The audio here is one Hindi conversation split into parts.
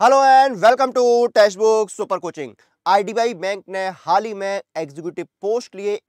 Hello and welcome to Testbook super coaching. IDBI bank ने हाल ही में एग्जीक्यूटिव पोस्ट लिए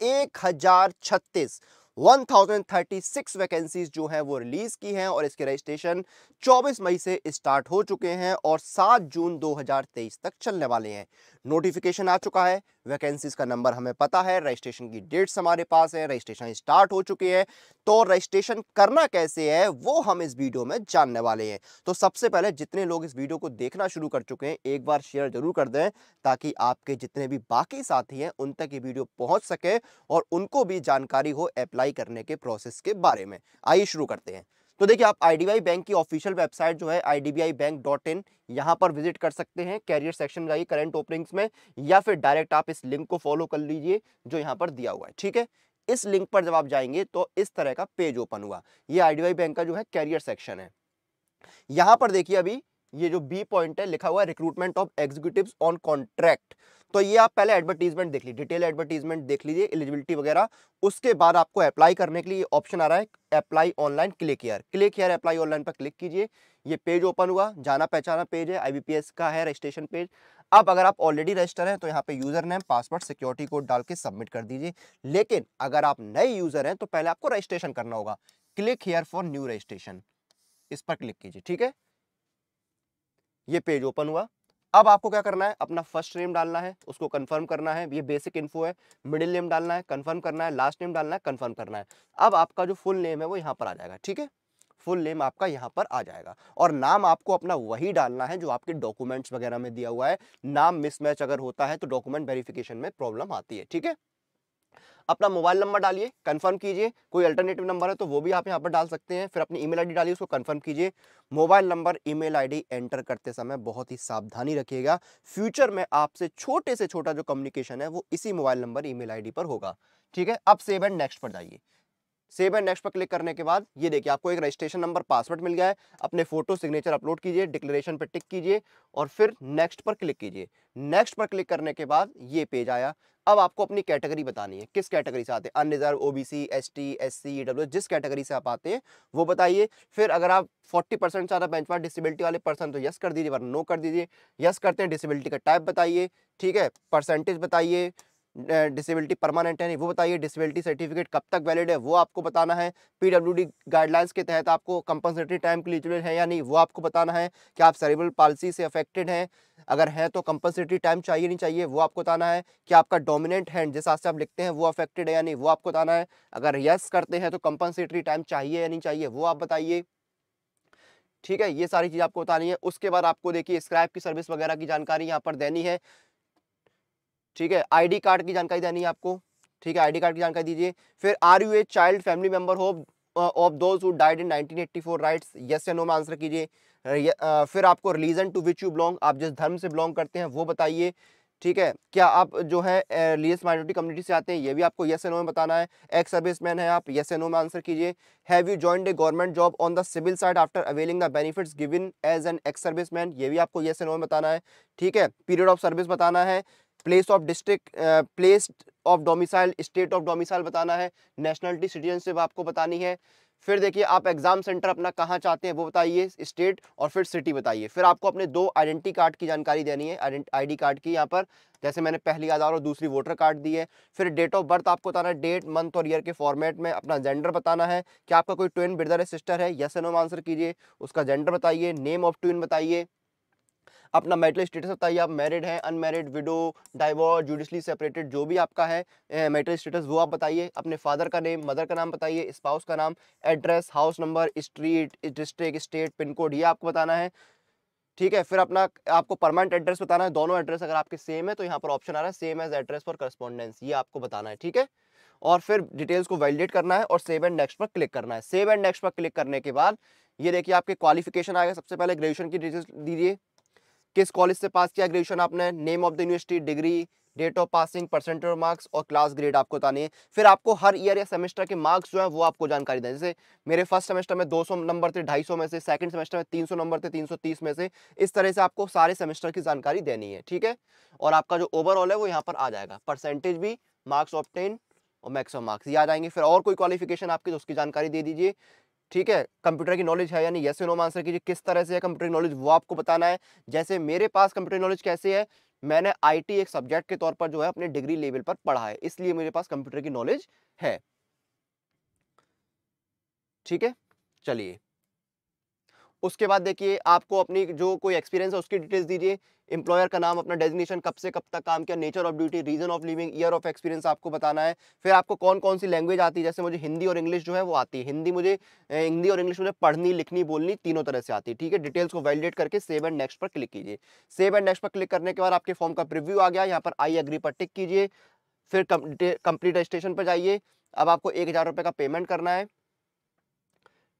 1036 वैकेंसीज जो हैं वो रिलीज की हैं और इसके रजिस्ट्रेशन 24 मई से स्टार्ट हो चुके हैं और 7 जून 2023 तक चलने वाले हैं। नोटिफिकेशन आ चुका है, वैकेंसीज का नंबर हमें पता है, रजिस्ट्रेशन की डेट्स हमारे पास है, रजिस्ट्रेशन स्टार्ट हो चुके हैं। तो रजिस्ट्रेशन करना कैसे है वो हम इस वीडियो में जानने वाले हैं। तो सबसे पहले जितने लोग इस वीडियो को देखना शुरू कर चुके हैं एक बार शेयर जरूर कर दें ताकि आपके जितने भी बाकी साथी हैं उन तक ये वीडियो पहुंच सके और उनको भी जानकारी हो अप्लाई करने के प्रोसेस के बारे में। आइए शुरू करते हैं। तो देखिए, आप आईडीबीआई बैंक की ऑफिशियल वेबसाइट जो है idbibank.in यहां पर विजिट कर सकते हैं। कैरियर सेक्शन में जाइए करंट ओपनिंग्स में, या फिर डायरेक्ट आप इस लिंक को फॉलो कर लीजिए जो यहां पर दिया हुआ है। ठीक है, इस लिंक पर जब आप जाएंगे तो इस तरह का पेज ओपन हुआ। ये आईडीबीआई बैंक का जो है कैरियर सेक्शन है। यहां पर देखिए, अभी ये जो बी पॉइंट है लिखा हुआ है recruitment of executives on contract. तो ये आप पहले एडवर्टीजमेंट देख लीजिए, डिटेल एडवर्टीजमेंट देख लीजिए, एलिजिबिलिटी वगैरह। उसके बाद आपको अप्लाई करने के लिए ऑप्शन आ रहा है apply online, click here apply online पर क्लिक कीजिए। ये पेज ओपन हुआ, जाना पहचाना पेज है, आईबीपीएस का है रजिस्ट्रेशन पेज। अब अगर आप ऑलरेडी रजिस्टर हैं तो यहाँ पे user name, password, security code डाल के सबमिट कर दीजिए। लेकिन अगर आप नए यूजर हैं तो पहले आपको रजिस्ट्रेशन करना होगा। Click here for new registration, इस पर क्लिक कीजिए। ठीक है, ये पेज ओपन हुआ। अब आपको क्या करना है, अपना फर्स्ट नेम डालना है, उसको कंफर्म करना है, ये बेसिक इन्फो है। मिडिल नेम डालना है, कंफर्म करना है। लास्ट नेम डालना है, कंफर्म करना है। अब आपका जो फुल नेम है वो यहाँ पर आ जाएगा। ठीक है, फुल नेम आपका यहाँ पर आ जाएगा और नाम आपको अपना वही डालना है जो आपके डॉक्यूमेंट्स वगैरह में दिया हुआ है। नाम मिसमैच अगर होता है तो डॉक्यूमेंट वेरिफिकेशन में प्रॉब्लम आती है। ठीक है, अपना मोबाइल नंबर डालिए, कंफर्म कीजिए। कोई अल्टरनेटिव नंबर है तो वो भी आप यहाँ पर डाल सकते हैं। फिर अपनी ईमेल आईडी डालिए, उसको कंफर्म कीजिए। Mobile number, email ID enter करते समय बहुत ही सावधानी रखिएगा। फ्यूचर में आपसे छोटे से छोटा जो कम्युनिकेशन है वो इसी मोबाइल नंबर, ईमेल आईडी पर होगा। ठीक है, अब सेव एंड नेक्स्ट पर जाइए। सेव एंड नेक्स्ट पर क्लिक करने के बाद ये देखिए आपको एक रजिस्ट्रेशन नंबर, पासवर्ड मिल गया है। अपने फोटो, सिग्नेचर अपलोड कीजिए, डिक्लेरेशन पर टिक कीजिए और फिर नेक्स्ट पर क्लिक कीजिए। नेक्स्ट पर क्लिक करने के बाद ये पेज आया। अब आपको अपनी कैटेगरी बतानी है, किस कैटेगरी से आते हैं, unreserved, OBC, ST, SC, EWS, जिस कैटेगरी से आप आते हैं वो बताइए। फिर अगर आप 40% से ज़्यादा बेंचमार्क डिसेबिलिटी वाले पर्सन तो यस कर दीजिए, वरना नो कर दीजिए। यस करते हैं, डिसेबिलिटी का टाइप बताइए। ठीक है, परसेंटेज बताइए, डिसेबिलिटी परमानेंट है नहीं वो बताइए, डिसेबिलिटी सर्टिफिकेट कब तक वैलिड है वो आपको बताना है। पीडब्ल्यूडी गाइडलाइंस के तहत आपको कंपनसेटरी टाइम के लिए एलिजिबल है या नहीं वो आपको बताना है। कि आप सेरेब्रल पाल्सी से अफेक्टेड हैं, अगर है तो कंपनसेटरी टाइम चाहिए नहीं चाहिए वो आपको बताना है। कि आपका डोमिनेंट हैंड जिस हाथ से आप लिखते हैं वो अफेक्टेड है या नहीं वो आपको बताना है। अगर यस करते हैं तो कंपनसेटरी टाइम चाहिए या नहीं चाहिए वो आप बताइए। ठीक है, ये सारी चीज आपको बतानी है। उसके बाद आपको देखिए स्क्रैप की सर्विस वगैरह की जानकारी यहाँ पर देनी है। ठीक है, आईडी कार्ड की जानकारी देनी है आपको। ठीक है, आईडी कार्ड की जानकारी दीजिए। फिर are you a child family member हो of those who died in 1984 riots, yes या नो में आंसर कीजिए। फिर आपको religion to which you belong, आप जिस धर्म से बिलोंग करते हैं वो बताइए। ठीक है, क्या आप जो है रिलीजियस माइनॉरिटी कम्युनिटी से आते हैं ये भी आपको यस या नो में बताना है। एक्स सर्विसमैन है आप, यस या नो में आंसर कीजिए। Have you joined a government job on the civil side after availing the benefits given as an ex serviceman, ये भी आपको यस या नो में बताना है। ठीक है, पीरियड ऑफ सर्विस बताना है। Place of district, place of domicile, state of domicile बताना है। नेशनलिटी, सिटीजनशिप आपको बतानी है। फिर देखिए आप एग्जाम सेंटर अपना कहाँ चाहते हैं वो बताइए, स्टेट और फिर सिटी बताइए। फिर आपको अपने 2 आइडेंटिटी कार्ड की जानकारी देनी है, आईडी कार्ड की, यहाँ पर जैसे मैंने पहली आधार और दूसरी वोटर कार्ड दी है। फिर डेट ऑफ बर्थ आपको बताना है, डेट, मंथ और ईयर के फॉर्मेट में। अपना जेंडर बताना है कि आपका कोई ट्विन ब्रदर या सिस्टर है, यस या नो में आंसर कीजिए। उसका जेंडर बताइए, नेम ऑफ ट्विन बताइए। अपना मैरिटल स्टेटस बताइए, आप मैरिड हैं, unmarried, window, divorce, judicially separated, जो भी आपका है मैरिटल स्टेटस वो आप बताइए। अपने फादर का नेम, मदर का नाम बताइए, स्पाउस का नाम, address, house number, street, district, state, pin code ये आपको बताना है। ठीक है, फिर अपना आपको परमानेंट एड्रेस बताना है। दोनों एड्रेस अगर आपके सेम है तो यहाँ पर ऑप्शन आ रहा है same as address for correspondence, ये आपको बताना है। ठीक है, और फिर डिटेल्स को वैलिडेट करना है और सेव एंड नेक्स्ट पर क्लिक करना है। सेव एंड नेक्स्ट पर क्लिक करने के बाद ये देखिए आपके क्वालिफिकेशन आएगा। सबसे पहले ग्रेजुएशन की डिटेल्स दीजिए, किस कॉलेज से पास किया ग्रेजुएशन आपने, name of the university, degree, date of passing, percentage of marks और क्लास ग्रेड आपको बतानी है। फिर आपको हर ईयर या सेमेस्टर के मार्क्स जो है वो आपको जानकारी दें। जैसे मेरे फर्स्ट सेमेस्टर में 200 नंबर थे 250 में से, सेकंड सेमेस्टर में 300 नंबर थे 330 में से। इस तरह से आपको सारे सेमेस्टर की जानकारी देनी है। ठीक है, और आपका जो ओवरऑल है वो यहाँ पर आ जाएगा, परसेंटेज भी, मार्क्स ऑब्टेन और मैक्सिमम मार्क्स ये आ जाएंगे। फिर और कोई क्वालिफिकेशन आपकी तो उसकी जानकारी दे दीजिए। ठीक है, कंप्यूटर की नॉलेज है या नहीं, यस या नो में आंसर कीजिए। किस तरह से है कंप्यूटर की नॉलेज वो आपको बताना है। जैसे मेरे पास कंप्यूटर नॉलेज कैसे है, मैंने आईटी एक सब्जेक्ट के तौर पर जो है अपने डिग्री लेवल पर पढ़ा है, इसलिए मेरे पास कंप्यूटर की नॉलेज है। ठीक है, चलिए उसके बाद देखिए आपको अपनी जो कोई एक्सपीरियंस है उसकी डिटेल्स दीजिए। एम्प्लॉयर का नाम, अपना डेजिग्नेशन, कब से कब तक काम किया, nature of duty, reason of living, year of experience आपको बताना है। फिर आपको कौन कौन सी लैंग्वेज आती है, जैसे मुझे हिंदी और इंग्लिश जो है वो आती है। हिंदी और इंग्लिश मुझे पढ़नी, लिखनी, बोलनी तीनों तरह से आती है। ठीक है, डिटेल्स को वैलिडेट करके सेव एंड नेक्स्ट पर क्लिक कीजिए। सेव एंड नेक्स्ट पर क्लिक करने के बाद आपके फॉर्म का प्रीव्यू आ गया, यहाँ पर आई एग्री पर टिक कीजिए। फिर कंप्लीट रजिस्ट्रेशन पर जाइए। अब आपको 1000 रुपये का पेमेंट करना है।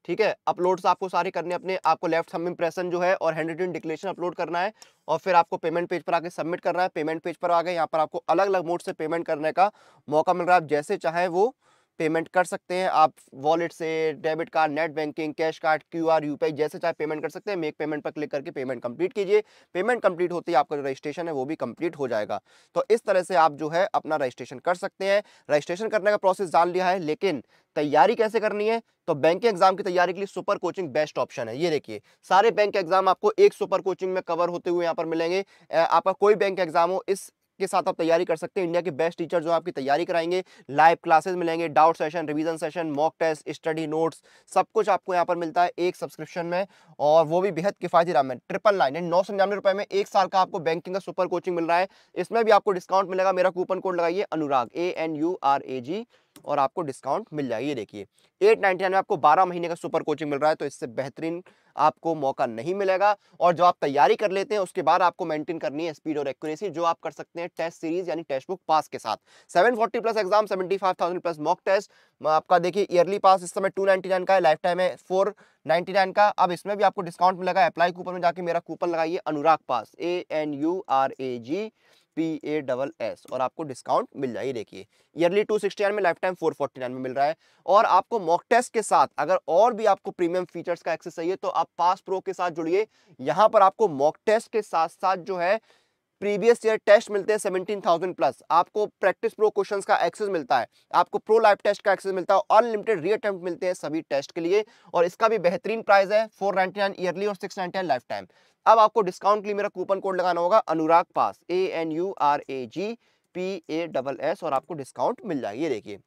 ठीक है, अपलोड्स आपको सारे करने अपने, आपको लेफ्ट थंब इंप्रेशन जो है और हैंड रिटन डिक्लेरेशन अपलोड करना है और फिर आपको पेमेंट पेज पर आके सबमिट करना है। पेमेंट पेज पर आ गए, यहाँ पर आपको अलग अलग मोड से पेमेंट करने का मौका मिल रहा है। आप जैसे चाहे वो पेमेंट कर सकते हैं। आप वॉलेट से, debit card, net banking, cash card, QR, UPI जैसे चाहे पेमेंट कर सकते हैं। मेक पेमेंट पर क्लिक करके पेमेंट कंप्लीट कीजिए। पेमेंट कंप्लीट होते ही आपका जो रजिस्ट्रेशन है वो भी कंप्लीट हो जाएगा। तो इस तरह से आप जो है अपना रजिस्ट्रेशन कर सकते हैं। रजिस्ट्रेशन करने का प्रोसेस जान लिया है, लेकिन तैयारी कैसे करनी है, तो बैंक के एग्जाम की तैयारी के लिए सुपर कोचिंग बेस्ट ऑप्शन है। ये देखिए सारे बैंक के एग्जाम आपको एक सुपर कोचिंग में कवर होते हुए यहाँ पर मिलेंगे। आपका कोई बैंक एग्जाम हो, इस के साथ आप तैयारी कर सकते हैं। इंडिया के बेस्ट टीचर जो आपकी तैयारी कराएंगे, लाइव क्लासेस मिलेंगे, doubt session, revision session, mock test, study notes, सब कुछ आपको यहाँ पर मिलता है एक सब्सक्रिप्शन में, और वो भी बेहद किफायती दाम में। 999 यानी 999 रुपए में 1 साल का आपको बैंकिंग का सुपर कोचिंग मिल रहा है। इसमें भी आपको डिस्काउंट मिलेगा। मेरा कूपन कोड लगाइए अनुराग, ANURAG, और आपको डिस्काउंट मिल जाएगी। ये देखिए 899 में आपको 12 महीने का सुपर कोचिंग मिल रहा है, तो इससे बेहतरीन आपको मौका नहीं मिलेगा। और जो आप तैयारी कर लेते हैं उसके बाद आपको मेंटेन करनी है स्पीड और एक्यूरेसी, जो आप कर सकते हैं टेस्ट सीरीज यानी टेस्ट बुक पास के साथ। 740 plus exam, 75,000 plus mock test. आपका देखिए ईयरली पास इस समय 299 का है, लाइफ टाइम है 499 का। अब इसमें भी आपको डिस्काउंट मिलेगा। अप्लाई कूपन में जाके मेरा कूपन लगाइए अनुराग पास, ANURAGPASS, और आपको डिस्काउंट मिल जाएगी। देखिए ईयरली 269 में, लाइफ टाइम 449 में मिल रहा है। और आपको मॉक टेस्ट के साथ अगर और भी आपको प्रीमियम फीचर्स का एक्सेस चाहिए तो आप पास प्रो के साथ जुड़िए। यहां पर आपको मॉक टेस्ट के साथ साथ जो है प्रीवियस ईयर टेस्ट मिलते हैं 17,000 प्लस। आपको प्रैक्टिस प्रो क्वेश्चंस का एक्सेस मिलता है, आपको प्रो लाइव टेस्ट का एक्सेस मिलता है, अनलिमिटेड रीअटेम्प्ट मिलते हैं सभी टेस्ट के लिए। और इसका भी बेहतरीन प्राइस है, 499 ईयरली और 699 लाइफ टाइम। अब आपको डिस्काउंट के लिए मेरा कूपन कोड लगाना होगा अनुराग पास, ANURAGPASS, और आपको डिस्काउंट मिल जाएगी। ये देखिए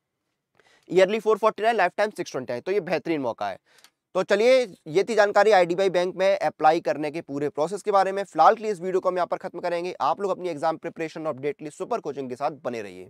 ईयरली 449, लाइफ टाइम 629, तो ये बेहतरीन मौका है। तो चलिए ये थी जानकारी IDBI बैंक में अप्लाई करने के पूरे प्रोसेस के बारे में। फिलहाल के लिए इस वीडियो को हम यहाँ पर खत्म करेंगे। आप लोग अपनी एग्जाम प्रिपरेशन और अपडेट के लिए सुपर कोचिंग के साथ बने रहिए।